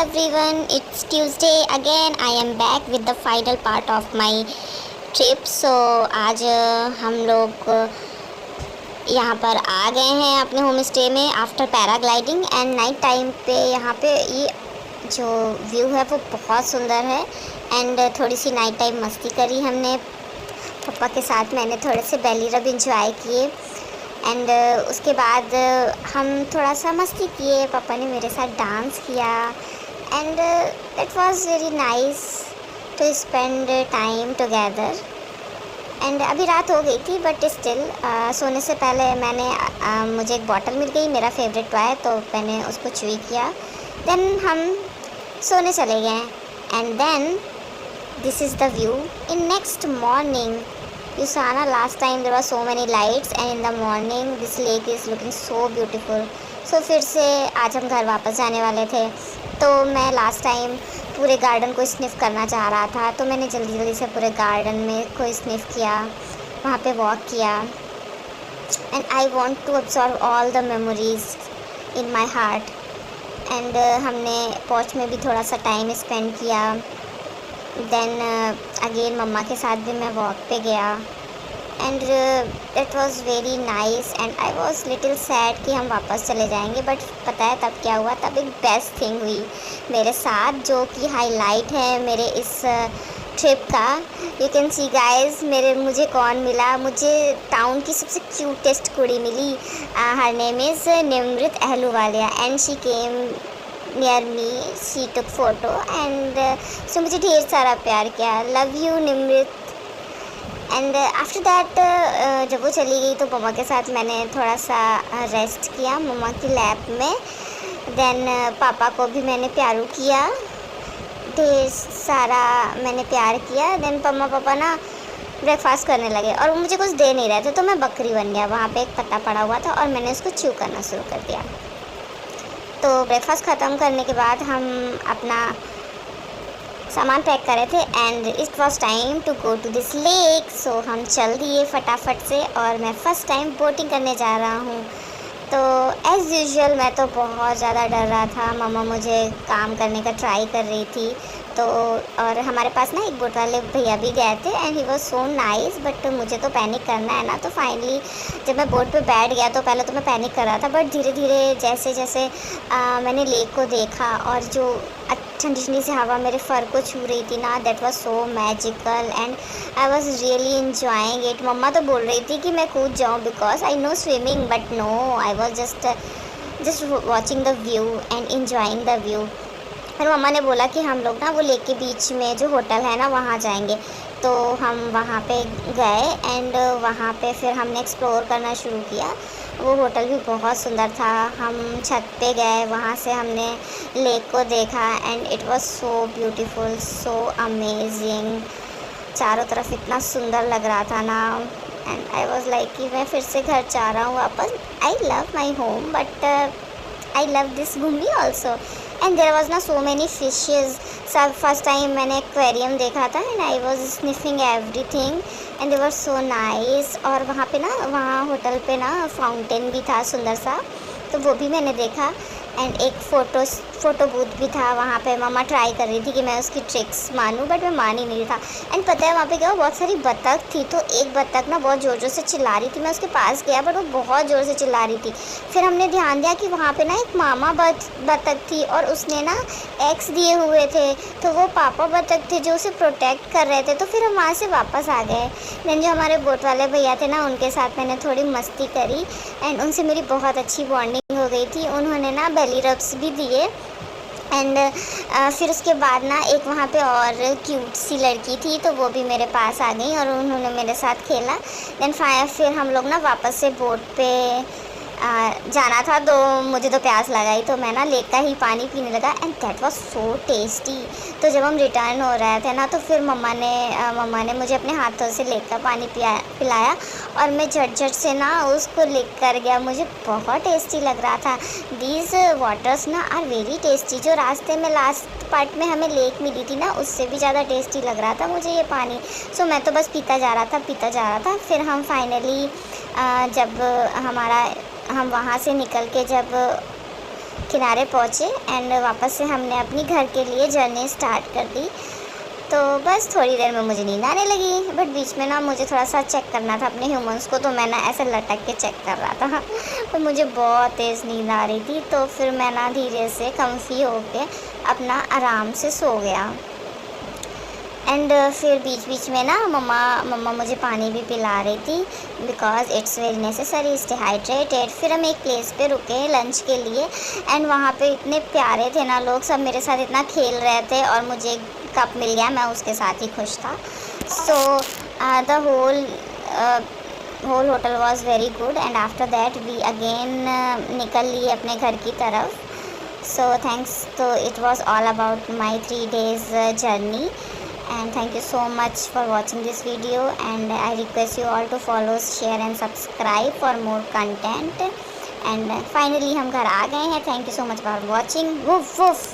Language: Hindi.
everyone, it's Tuesday again. I am back with the final part of my trip. So आज हम लोग यहाँ पर आ गए हैं अपने होम स्टे में after paragliding and night time पे यहाँ पे ये जो व्यू है वो बहुत सुंदर है। एंड थोड़ी सी नाइट टाइम मस्ती करी हमने पापा के साथ। मैंने थोड़े से बेली रब इंजॉय किए एंड उसके बाद हम थोड़ा सा मस्ती किए। पापा ने मेरे साथ डांस किया and it was very nice to spend time together. And अभी रात हो गई थी बट स्टिल सोने से पहले मुझे एक बॉटल मिल गई, मेरा फेवरेट टॉय, तो मैंने उसको च्यूई किया। देन हम सोने चले गए and then this is the view in next morning. You saw na last time there were so many lights and in the morning this lake is looking so beautiful. So फिर से आज हम घर वापस जाने वाले थे, तो मैं लास्ट टाइम पूरे गार्डन को स्निफ़ करना चाह रहा था, तो मैंने जल्दी जल्दी से पूरे गार्डन में को स्निफ़ किया, वहाँ पे वॉक किया and I want to absorb all the memories in my heart. And हमने पोर्च में भी थोड़ा सा टाइम स्पेंड किया। देन अगेन मम्मा के साथ भी मैं वॉक पे गया and it was very nice and I was little sad कि हम वापस चले जाएंगे। बट पता है तब क्या हुआ, तब एक बेस्ट थिंग हुई मेरे साथ, जो कि हाईलाइट है मेरे इस ट्रिप का। यू कैन सी गाइस मुझे कौन मिला। मुझे टाउन की सबसे क्यूटेस्ट कुड़ी मिली। Her name is Nimrat Ahluwalia and she came near me, she took photo and so मुझे ढेर सारा प्यार किया। Love you Nimrat. And after that जब वो चली गई तो मम्मा के साथ मैंने थोड़ा सा रेस्ट किया मम्मा की लैप में। देन पापा को भी मैंने प्यारू किया, ढेर सारा मैंने प्यार किया। देन पापा ना ब्रेकफास्ट करने लगे और वो मुझे कुछ दे नहीं रहे थे, तो मैं बकरी बन गया। वहाँ पे एक पत्ता पड़ा हुआ था और मैंने उसको च्यू करना शुरू कर दिया। तो ब्रेकफास्ट ख़त्म करने के बाद हम अपना सामान पैक कर रहे थे and it was time to go to this lake. So हम चल दिए फटाफट से और मैं फ़र्स्ट टाइम बोटिंग करने जा रहा हूँ। तो एज़ यूजुअल मैं तो बहुत ज़्यादा डर रहा था। मम्मा मुझे काम करने का ट्राई कर रही थी, तो और हमारे पास ना एक बोट वाले भैया भी गए थे and he was so nice. But मुझे तो पैनिक करना है ना, तो फाइनली जब मैं बोट पे बैठ गया तो पहले तो मैं पैनिक कर रहा था, बट धीरे धीरे जैसे जैसे मैंने लेक को देखा और जो ठंडी ठंडी सी हवा मेरे फर को छू रही थी ना, that was so magical and I was really enjoying it. मम्मा तो बोल रही थी कि मैं कूद जाऊँ because I know swimming, but no, I was just watching the view and enjoying the view. फिर मम्मा ने बोला कि हम लोग ना वो लेक के बीच में जो होटल है ना वहाँ जाएंगे, तो हम वहाँ पे गए एंड वहाँ पे फिर हमने एक्सप्लोर करना शुरू किया। वो होटल भी बहुत सुंदर था। हम छत पे गए, वहाँ से हमने लेक को देखा and it was so beautiful, so amazing. चारों तरफ इतना सुंदर लग रहा था ना एंड आई वाज लाइक कि मैं फिर से घर जा रहा हूँ वापस। I love my home but I love this घूमी ऑल्सो एंड देयर वाज ना सो मैनी फिशेज़। सब फर्स्ट टाइम मैंने एक्वेरियम देखा था and I was sniffing everything and they were so nice. और वहाँ पे ना, वहाँ होटल पे ना फाउंटेन भी था सुंदर सा, तो वो भी मैंने देखा एंड एक फ़ोटो बूथ भी था वहाँ पे। मम्मा ट्राई कर रही थी कि मैं उसकी ट्रिक्स मानूं, बट मैं मान ही नहीं था। एंड पता है वहाँ पे क्या हुआ, बहुत सारी बत्तख थी, तो एक बत्तख ना बहुत ज़ोर ज़ोर से चिल्ला रही थी। मैं उसके पास गया बट वो बहुत ज़ोर से चिल्ला रही थी। फिर हमने ध्यान दिया कि वहाँ पे ना एक मामा बत्तख थी और उसने ना एग्स दिए हुए थे, तो वो पापा बत्तख थे जो उसे प्रोटेक्ट कर रहे थे। तो फिर हम वहाँ से वापस आ गए। देन जो हमारे बोट वाले भैया थे ना, उनके साथ मैंने थोड़ी मस्ती करी एंड उनसे मेरी बहुत अच्छी बॉन्डिंग हो गई थी। उन्होंने ना बेली रब्स भी दिए एंड फिर उसके बाद ना एक वहाँ पे और क्यूट सी लड़की थी, तो वो भी मेरे पास आ गई और उन्होंने मेरे साथ खेला। देन फिर हम लोग ना वापस से बोट पे जाना था, तो मुझे तो प्यास लगा ही, तो मैं ना लेक का ही पानी पीने लगा and that was so tasty. तो जब हम रिटर्न हो रहे थे ना, तो फिर मम्मा ने मुझे अपने हाथों से लेक का पानी पिलाया और मैं झट से ना उसको लेक कर गया। मुझे बहुत टेस्टी लग रहा था। दीज वाटर्स ना आर वेरी टेस्टी। जो रास्ते में लास्ट पार्ट में हमें लेक मिली थी ना, उससे भी ज़्यादा टेस्टी लग रहा था मुझे ये पानी। सो मैं तो बस पीता जा रहा था। फिर हम फाइनली जब हम वहाँ से निकल के जब किनारे पहुँचे एंड वापस से हमने अपनी घर के लिए जर्नी स्टार्ट कर दी। तो बस थोड़ी देर में मुझे नींद आने लगी, बट बीच में ना मुझे थोड़ा सा चेक करना था अपने ह्यूमंस को, तो मैं ना ऐसे लटक के चेक कर रहा था तो मुझे बहुत तेज़ नींद आ रही थी। तो फिर मैं ना धीरे से कंफी होके अपना आराम से सो गया। एंड फिर बीच बीच में ना मम्मा मुझे पानी भी पिला रही थी, because it's very necessary stay hydrated. फिर हम एक प्लेस पे रुके लंच के लिए एंड वहाँ पे इतने प्यारे थे ना लोग, सब मेरे साथ इतना खेल रहे थे और मुझे एक कप मिल गया, मैं उसके साथ ही खुश था। So the whole hotel was very good and after that we again निकल लिए अपने घर की तरफ। सो थैंक्स, तो it was all about my 3 days journey. And thank you so much for watching this video, and I request you all to follow, share and subscribe for more content. And finally हम घर आ गए हैं। Thank you so much for watching. Woof woof.